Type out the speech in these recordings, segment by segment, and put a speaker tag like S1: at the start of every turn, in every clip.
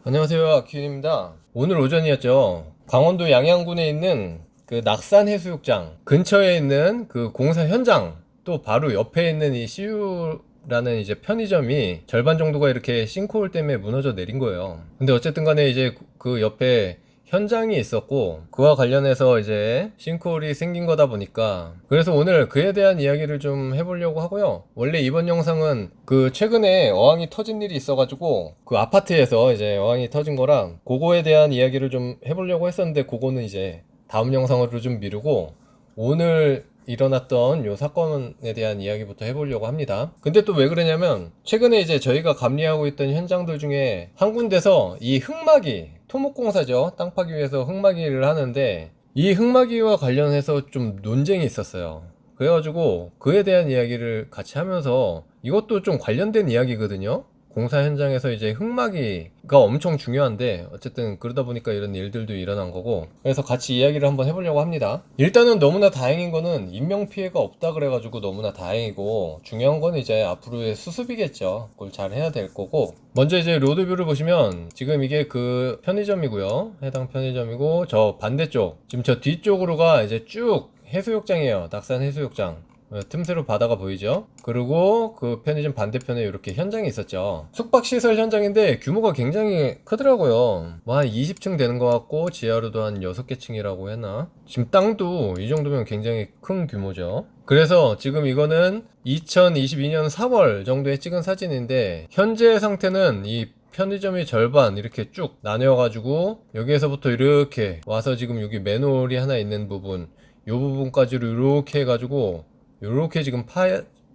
S1: 안녕하세요, 아키윤입니다. 오늘 오전이었죠. 강원도 양양군에 있는 그 낙산 해수욕장 근처에 있는 그 공사 현장, 또 바로 옆에 있는 이 CU라는 이제 편의점이 절반 정도가 이렇게 싱크홀 때문에 무너져 내린 거예요. 근데 어쨌든 간에 이제 그 옆에 현장이 있었고, 그와 관련해서 이제 싱크홀이 생긴 거다 보니까, 그래서 오늘 그에 대한 이야기를 좀 해보려고 하고요. 원래 이번 영상은 그 최근에 어항이 터진 일이 있어가지고 그 아파트에서 이제 어항이 터진 거랑 그거에 대한 이야기를 좀 해보려고 했었는데, 그거는 이제 다음 영상으로 좀 미루고 오늘 일어났던 요 사건에 대한 이야기부터 해보려고 합니다. 근데 또 왜 그러냐면, 최근에 이제 저희가 감리하고 있던 현장들 중에 한 군데서 이 흙막이, 토목공사죠, 땅 파기 위해서 흙막이를 하는데, 이 흙막이와 관련해서 좀 논쟁이 있었어요. 그래가지고 그에 대한 이야기를 같이 하면서, 이것도 좀 관련된 이야기거든요. 공사 현장에서 이제 흙막이가 엄청 중요한데, 어쨌든 그러다 보니까 이런 일들도 일어난 거고, 그래서 같이 이야기를 한번 해보려고 합니다. 일단은 너무나 다행인 거는 인명피해가 없다 그래가지고 너무나 다행이고, 중요한 건 이제 앞으로의 수습이겠죠. 그걸 잘 해야 될 거고, 먼저 이제 로드뷰를 보시면 지금 이게 그 편의점이고요, 해당 편의점이고, 저 반대쪽, 지금 저 뒤쪽으로가 이제 쭉 해수욕장이에요. 낙산 해수욕장. 틈새로 바다가 보이죠? 그리고 그 편의점 반대편에 이렇게 현장이 있었죠. 숙박시설 현장인데 규모가 굉장히 크더라고요. 뭐 한 20층 되는 것 같고, 지하로도 한 6개 층이라고 했나? 지금 땅도 이 정도면 굉장히 큰 규모죠. 그래서 지금 이거는 2022년 4월 정도에 찍은 사진인데, 현재 상태는 이 편의점이 절반 이렇게 쭉 나뉘어가지고, 여기에서부터 이렇게 와서 지금 여기 맨홀이 하나 있는 부분, 요 부분까지로 이렇게 해가지고 요렇게 지금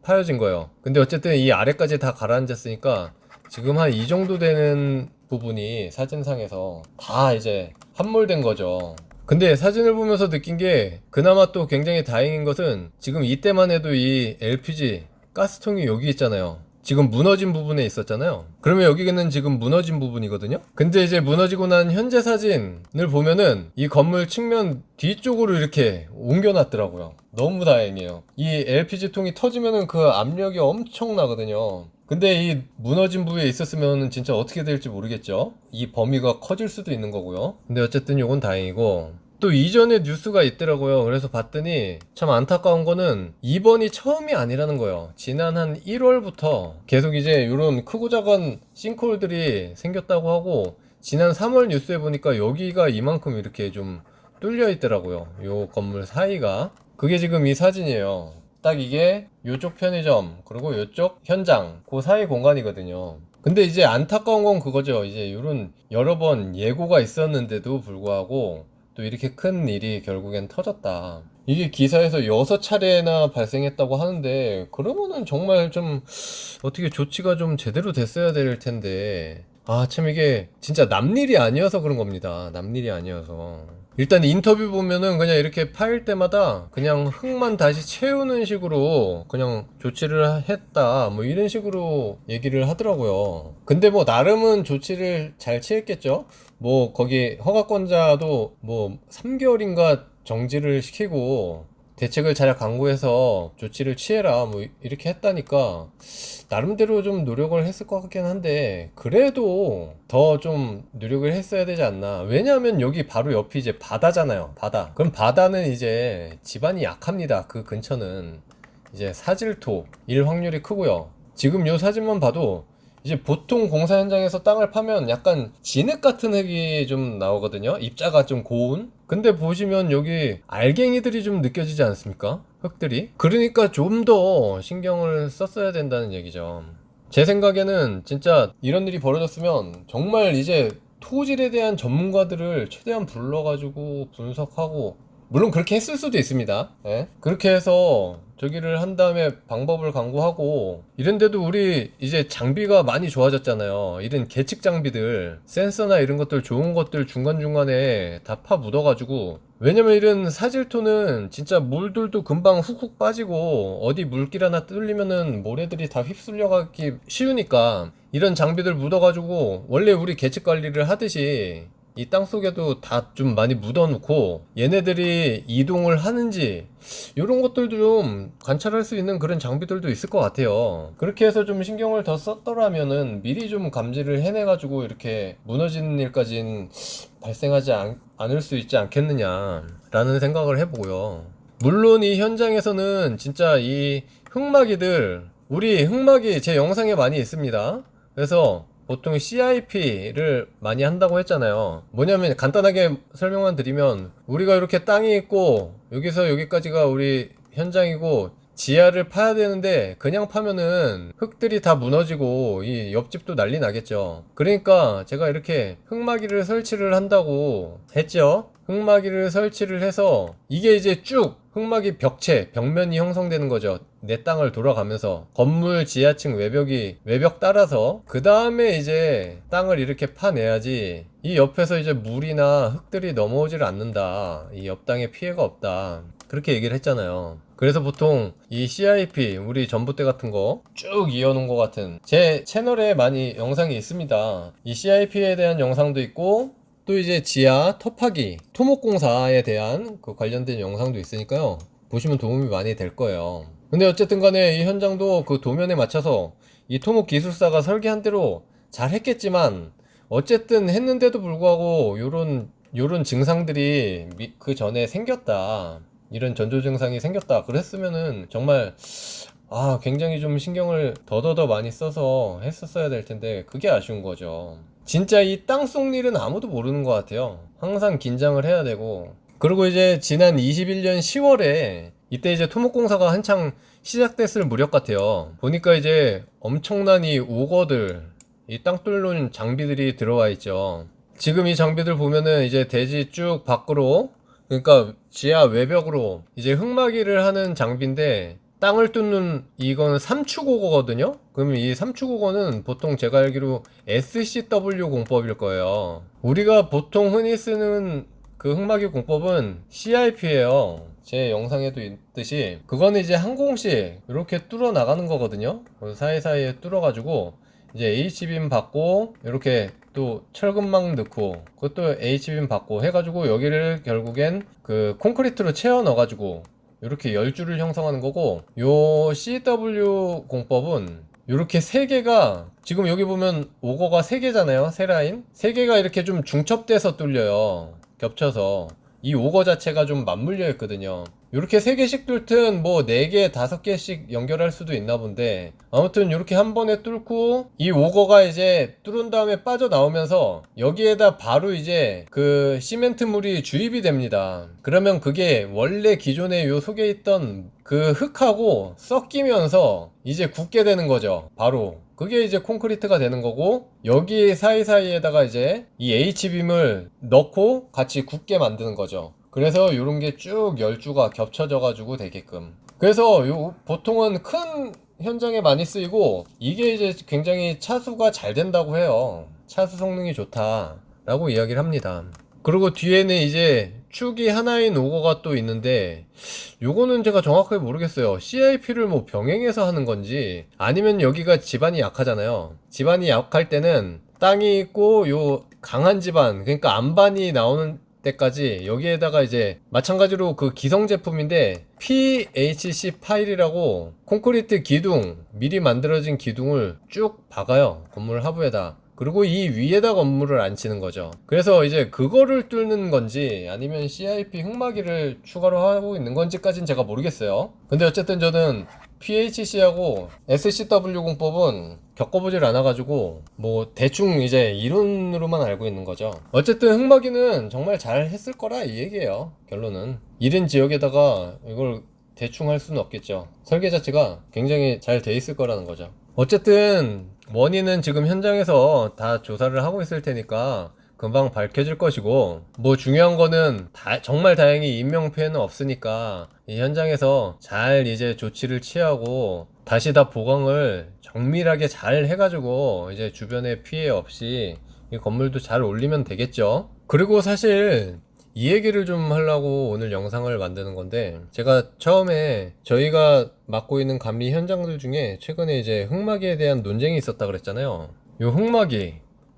S1: 파여진 거예요. 근데 어쨌든 이 아래까지 다 가라앉았으니까 지금 한 이 정도 되는 부분이 사진상에서 다 이제 함몰된 거죠. 근데 사진을 보면서 느낀 게, 그나마 또 굉장히 다행인 것은, 지금 이때만 해도 이 LPG 가스통이 여기 있잖아요. 지금 무너진 부분에 있었잖아요. 그러면 여기는 지금 무너진 부분이거든요. 근데 이제 무너지고 난 현재 사진을 보면은 이 건물 측면 뒤쪽으로 이렇게 옮겨놨더라고요. 너무 다행이에요. 이 LPG 통이 터지면은 그 압력이 엄청나거든요. 근데 이 무너진 부위에 있었으면 진짜 어떻게 될지 모르겠죠. 이 범위가 커질 수도 있는 거고요. 근데 어쨌든 요건 다행이고, 또 이전에 뉴스가 있더라고요. 그래서 봤더니 참 안타까운 거는 이번이 처음이 아니라는 거예요. 지난 한 1월부터 계속 이제 이런 크고 작은 싱크홀들이 생겼다고 하고, 지난 3월 뉴스에 보니까 여기가 이만큼 이렇게 좀 뚫려 있더라고요. 요 건물 사이가. 그게 지금 이 사진이에요. 딱 이게 요쪽 편의점, 그리고 요쪽 현장, 그 사이 공간이거든요. 근데 이제 안타까운 건 그거죠. 이제 이런 여러 번 예고가 있었는데도 불구하고 또 이렇게 큰 일이 결국엔 터졌다. 이게 기사에서 6차례나 발생했다고 하는데, 그러면은 정말 좀 어떻게 조치가 좀 제대로 됐어야 될 텐데, 아, 참 이게 진짜 남일이 아니어서 그런 겁니다. 남일이 아니어서. 일단 인터뷰 보면은 그냥 이렇게 파일 때마다 그냥 흙만 다시 채우는 식으로 그냥 조치를 했다, 뭐 이런 식으로 얘기를 하더라고요. 근데 뭐 나름은 조치를 잘 취했겠죠. 뭐 거기 허가권자도 뭐 3개월인가 정지를 시키고 대책을 잘 강구해서 조치를 취해라, 뭐 이렇게 했다니까 나름대로 좀 노력을 했을 것 같긴 한데, 그래도 더 좀 노력을 했어야 되지 않나. 왜냐하면 여기 바로 옆이 이제 바다잖아요. 바다. 그럼 바다는 이제 지반이 약합니다. 그 근처는 이제 사질토일 확률이 크고요. 지금 요 사진만 봐도 이제 보통 공사 현장에서 땅을 파면 약간 진흙 같은 흙이 좀 나오거든요. 입자가 좀 고운. 근데 보시면 여기 알갱이들이 좀 느껴지지 않습니까? 흙들이. 그러니까 좀 더 신경을 썼어야 된다는 얘기죠. 제 생각에는 진짜 이런 일이 벌어졌으면 정말 이제 토질에 대한 전문가들을 최대한 불러가지고 분석하고, 물론 그렇게 했을 수도 있습니다. 예? 그렇게 해서 저기를 한 다음에 방법을 강구하고, 이런데도 우리 이제 장비가 많이 좋아졌잖아요. 이런 계측 장비들, 센서나 이런 것들, 좋은 것들 중간중간에 다 파 묻어가지고, 왜냐면 이런 사질토는 진짜 물들도 금방 훅훅 빠지고, 어디 물길 하나 뚫리면은 모래들이 다 휩쓸려 가기 쉬우니까 이런 장비들 묻어가지고, 원래 우리 계측 관리를 하듯이 이 땅속에도 다 좀 많이 묻어놓고 얘네들이 이동을 하는지 이런 것들도 좀 관찰할 수 있는 그런 장비들도 있을 것 같아요. 그렇게 해서 좀 신경을 더 썼더라면은 미리 좀 감지를 해내가지고 이렇게 무너지는 일까진 발생하지 않을 수 있지 않겠느냐라는 생각을 해보고요. 물론 이 현장에서는 진짜 이 흑마기들, 우리 흑마기 제 영상에 많이 있습니다. 그래서 보통 CIP를 많이 한다고 했잖아요. 뭐냐면 간단하게 설명만 드리면 우리가 이렇게 땅이 있고 여기서 여기까지가 우리 현장이고 지하를 파야 되는데 그냥 파면은 흙들이 다 무너지고 이 옆집도 난리 나겠죠. 그러니까 제가 이렇게 흙막이를 설치를 한다고 했죠. 흙막이를 설치를 해서 이게 이제 쭉 흙막이 벽체, 벽면이 형성되는 거죠. 내 땅을 돌아가면서 건물 지하층 외벽 따라서 그 다음에 이제 땅을 이렇게 파내야지 이 옆에서 이제 물이나 흙들이 넘어오질 않는다. 이 옆 땅에 피해가 없다. 그렇게 얘기를 했잖아요. 그래서 보통 이 CIP 우리 전봇대 같은 거 쭉 이어놓은 것 같은 제 채널에 많이 영상이 있습니다. 이 CIP에 대한 영상도 있고 또 이제 지하 터파기 토목공사에 대한 그 관련된 영상도 있으니까요. 보시면 도움이 많이 될 거예요. 근데 어쨌든 간에 이 현장도 그 도면에 맞춰서 이 토목 기술사가 설계한 대로 잘 했겠지만 어쨌든 했는데도 불구하고 요런 증상들이 그 전에 생겼다. 이런 전조 증상이 생겼다. 그랬으면은 정말 굉장히 좀 신경을 더더더 많이 써서 했었어야 될 텐데 그게 아쉬운 거죠. 진짜 이 땅속 일은 아무도 모르는 것 같아요. 항상 긴장을 해야 되고. 그리고 이제 지난 21년 10월에 이때 이제 토목공사가 한창 시작됐을 무렵 같아요. 보니까 이제 엄청난 이 오거들, 이 땅 뚫는 장비들이 들어와 있죠. 지금 이 장비들 보면은 이제 대지 쭉 밖으로, 그러니까 지하 외벽으로 이제 흙막이를 하는 장비인데 땅을 뚫는 이거는 삼축오거거든요. 그러면 이 삼축오거는 보통 제가 알기로 SCW 공법일 거예요. 우리가 보통 흔히 쓰는 그 흙막이 공법은 CIP예요. 제 영상에도 있듯이 그거는 이제 한 공씩 이렇게 뚫어 나가는 거거든요. 사이사이에 뚫어 가지고 이제 H빔 받고 이렇게 또 철근망 넣고 그것도 H빔 받고 해가지고 여기를 결국엔 그 콘크리트로 채워 넣어가지고 이렇게 열줄을 형성하는 거고, 요 CW 공법은 이렇게 세 개가 지금 여기 보면 오거가 세 개잖아요. 세 라인 세 개가 이렇게 좀 중첩돼서 뚫려요. 겹쳐서 이 오거 자체가 좀 맞물려 있거든요. 이렇게 세 개씩 뚫든 뭐 네 개, 다섯 개씩 연결할 수도 있나 본데 아무튼 이렇게 한 번에 뚫고 이 오거가 이제 뚫은 다음에 빠져나오면서 여기에다 바로 이제 그 시멘트물이 주입이 됩니다. 그러면 그게 원래 기존에 요 속에 있던 그 흙하고 섞이면서 이제 굳게 되는 거죠. 바로 그게 이제 콘크리트가 되는 거고, 여기 사이사이에다가 이제 이 H빔을 넣고 같이 굳게 만드는 거죠. 그래서 요런 게 쭉 열주가 겹쳐져 가지고 되게끔. 그래서 보통은 큰 현장에 많이 쓰이고 이게 이제 굉장히 차수가 잘 된다고 해요. 차수 성능이 좋다 라고 이야기를 합니다. 그리고 뒤에는 이제 축이 하나인 오거가 또 있는데 요거는 제가 정확하게 모르겠어요. CIP를 뭐 병행해서 하는 건지 아니면 여기가 지반이 약하잖아요. 지반이 약할 때는 땅이 있고 요 강한 지반, 그러니까 안반이 나오는 때까지 여기에다가 이제 마찬가지로 그 기성 제품인데 PHC 파일이라고 콘크리트 기둥, 미리 만들어진 기둥을 쭉 박아요. 건물 하부에다. 그리고 이 위에다 건물을 앉히는 거죠. 그래서 이제 그거를 뚫는 건지 아니면 CIP 흙막이를 추가로 하고 있는 건지까지는 제가 모르겠어요. 근데 어쨌든 저는 PHC하고 SCW 공법은 겪어보질 않아가지고 뭐 대충 이제 이론으로만 알고 있는 거죠. 어쨌든 흙막이는 정말 잘 했을 거라 이 얘기예요. 결론은 이른 지역에다가 이걸 대충 할 수는 없겠죠. 설계 자체가 굉장히 잘 돼 있을 거라는 거죠. 어쨌든 원인은 지금 현장에서 다 조사를 하고 있을 테니까 금방 밝혀질 것이고, 뭐 중요한 거는 정말 다행히 인명피해는 없으니까 이 현장에서 잘 이제 조치를 취하고 다시 다 보강을 정밀하게 잘 해가지고 이제 주변에 피해 없이 이 건물도 잘 올리면 되겠죠. 그리고 사실 이 얘기를 좀 하려고 오늘 영상을 만드는 건데, 제가 처음에 저희가 맡고 있는 감리 현장들 중에 최근에 이제 흙막이에 대한 논쟁이 있었다 그랬잖아요. 요 흙막이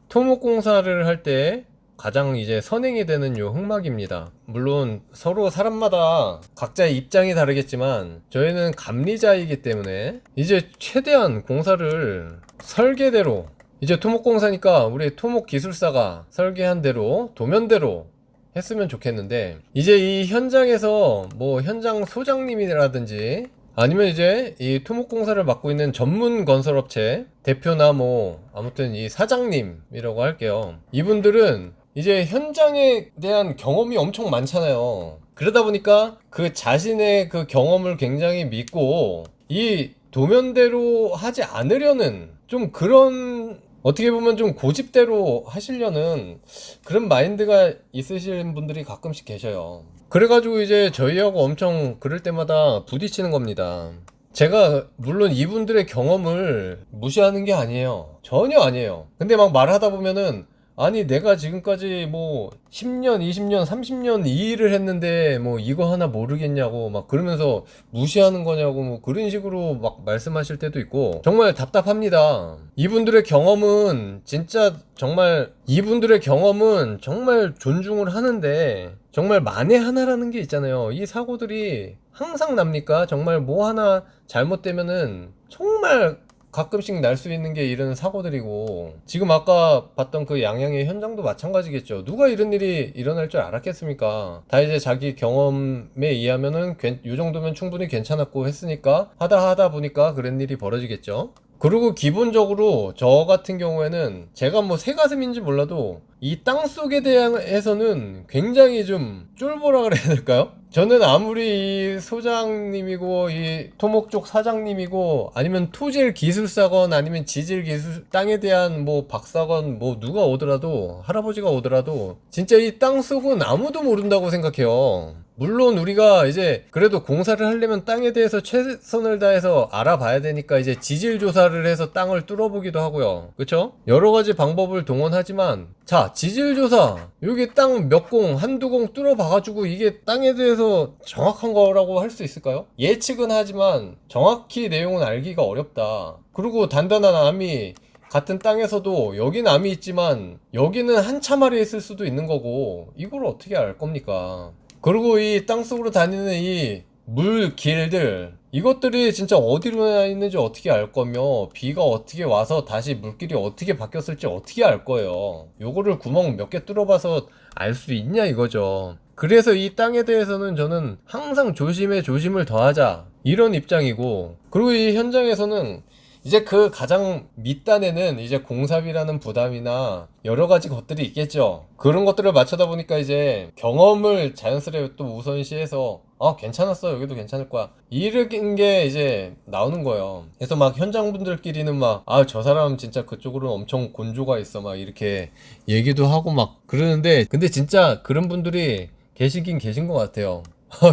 S1: 토목공사를 할 때 가장 이제 선행이 되는 요 흑막입니다. 물론 서로 사람마다 각자의 입장이 다르겠지만 저희는 감리자이기 때문에 이제 최대한 공사를 설계대로, 이제 토목공사니까 우리 토목기술사가 설계한 대로 도면대로 했으면 좋겠는데, 이제 이 현장에서 뭐 현장 소장님이라든지 아니면 이제 이 토목공사를 맡고 있는 전문 건설업체 대표나 뭐 아무튼 이 사장님이라고 할게요. 이분들은 이제 현장에 대한 경험이 엄청 많잖아요. 그러다 보니까 그 자신의 그 경험을 굉장히 믿고 이 도면대로 하지 않으려는 좀 그런, 어떻게 보면 좀 고집대로 하시려는 그런 마인드가 있으신 분들이 가끔씩 계셔요. 그래가지고 이제 저희하고 엄청 그럴 때마다 부딪히는 겁니다. 제가 물론 이분들의 경험을 무시하는 게 아니에요. 전혀 아니에요. 근데 막 말하다 보면은, 아니 내가 지금까지 뭐 10년, 20년, 30년 이 일을 했는데 뭐 이거 하나 모르겠냐고 막 그러면서 무시하는 거냐고 뭐 그런 식으로 막 말씀하실 때도 있고 정말 답답합니다. 이분들의 경험은 진짜 정말, 이분들의 경험은 정말 존중을 하는데 정말 만에 하나라는 게 있잖아요. 이 사고들이 항상 납니까? 정말 뭐 하나 잘못되면은 정말 가끔씩 날 수 있는 게 이런 사고들이고, 지금 아까 봤던 그 양양의 현장도 마찬가지겠죠. 누가 이런 일이 일어날 줄 알았겠습니까? 다 이제 자기 경험에 의하면은 요 정도면 충분히 괜찮았고 했으니까 하다 보니까 그런 일이 벌어지겠죠. 그리고 기본적으로 저 같은 경우에는 제가 뭐 새가슴인지 몰라도 이 땅속에 대해서는 굉장히 좀 쫄보라 그래야 될까요? 저는 아무리 이 소장님이고 이 토목 쪽 사장님이고 아니면 토질 기술사건 아니면 지질 기술, 땅에 대한 뭐 박사건 뭐 누가 오더라도, 할아버지가 오더라도 진짜 이 땅속은 아무도 모른다고 생각해요. 물론 우리가 이제 그래도 공사를 하려면 땅에 대해서 최선을 다해서 알아봐야 되니까 이제 지질 조사를 해서 땅을 뚫어보기도 하고요. 그쵸? 여러 가지 방법을 동원하지만, 자, 지질 조사, 여기 땅 몇 공, 한두 공 뚫어봐가지고 이게 땅에 대해서 정확한 거라고 할 수 있을까요? 예측은 하지만 정확히 내용은 알기가 어렵다. 그리고 단단한 암이 같은 땅에서도 여기는 암이 있지만 여기는 한참 아래에 있을 수도 있는 거고, 이걸 어떻게 알 겁니까? 그리고 이 땅속으로 다니는 이 물길들, 이것들이 진짜 어디로 있는지 어떻게 알 거며 비가 어떻게 와서 다시 물길이 어떻게 바뀌었을지 어떻게 알 거예요. 요거를 구멍 몇 개 뚫어봐서 알 수 있냐 이거죠. 그래서 이 땅에 대해서는 저는 항상 조심에 조심을 더하자 이런 입장이고, 그리고 이 현장에서는 이제 그 가장 밑단에는 이제 공사비라는 부담이나 여러 가지 것들이 있겠죠. 그런 것들을 맞춰다 보니까 이제 경험을 자연스레 또 우선시해서 괜찮았어, 여기도 괜찮을 거야, 이런 게 이제 나오는 거예요. 그래서 막 현장분들끼리는 막 저 사람 진짜 그쪽으로는 엄청 곤조가 있어 막 이렇게 얘기도 하고 막 그러는데, 근데 진짜 그런 분들이 계시긴 계신 것 같아요.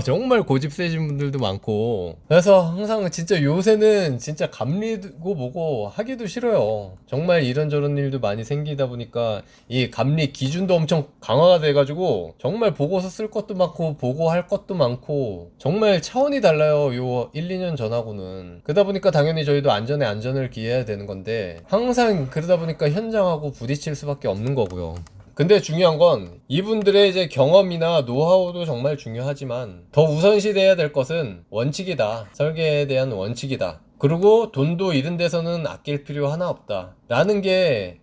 S1: 정말 고집 세신 분들도 많고, 그래서 항상 진짜 요새는 진짜 감리고 뭐고 하기도 싫어요. 정말 이런저런 일도 많이 생기다 보니까 이 감리 기준도 엄청 강화가 돼가지고 정말 보고서 쓸 것도 많고 보고할 것도 많고 정말 차원이 달라요, 요 1, 2년 전하고는. 그러다 보니까 당연히 저희도 안전에 안전을 기해야 되는 건데 항상 그러다 보니까 현장하고 부딪힐 수밖에 없는 거고요. 근데 중요한 건 이분들의 이제 경험이나 노하우도 정말 중요하지만 더 우선시 돼야 될 것은 원칙이다. 설계에 대한 원칙이다. 그리고 돈도 이런 데서는 아낄 필요 하나 없다 라는 게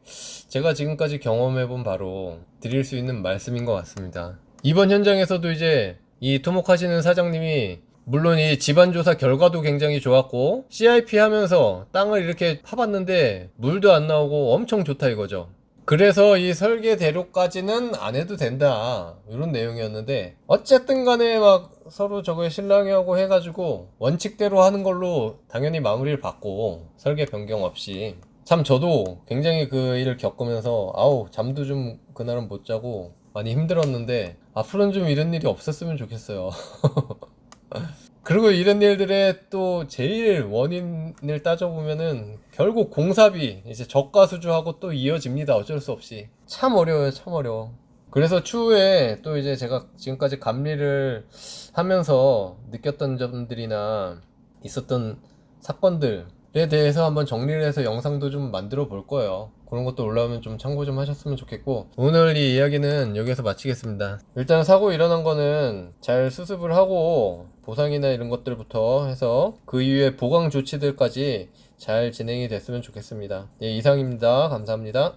S1: 제가 지금까지 경험해본 바로 드릴 수 있는 말씀인 것 같습니다. 이번 현장에서도 이제 이 토목하시는 사장님이 물론 이 집안조사 결과도 굉장히 좋았고 CIP 하면서 땅을 이렇게 파봤는데 물도 안 나오고 엄청 좋다 이거죠. 그래서 이 설계대로까지는 안 해도 된다 이런 내용이었는데, 어쨌든 간에 막 서로 저거에 실랑이하고 해가지고 원칙대로 하는 걸로 당연히 마무리를 받고 설계 변경 없이, 참 저도 굉장히 그 일을 겪으면서 잠도 좀 그날은 못 자고 많이 힘들었는데 앞으로는 좀 이런 일이 없었으면 좋겠어요. 그리고 이런 일들의 또 제일 원인을 따져보면은 결국 공사비, 이제 저가수주하고 또 이어집니다. 어쩔 수 없이. 참 어려워요, 참 어려워. 그래서 추후에 또 이제 제가 지금까지 감리를 하면서 느꼈던 점들이나 있었던 사건들에 대해서 한번 정리를 해서 영상도 좀 만들어 볼 거예요. 그런 것도 올라오면 좀 참고 좀 하셨으면 좋겠고, 오늘 이 이야기는 여기서 마치겠습니다. 일단 사고 일어난 거는 잘 수습을 하고 보상이나 이런 것들부터 해서 그 이후에 보강 조치들까지 잘 진행이 됐으면 좋겠습니다. 예, 이상입니다. 감사합니다.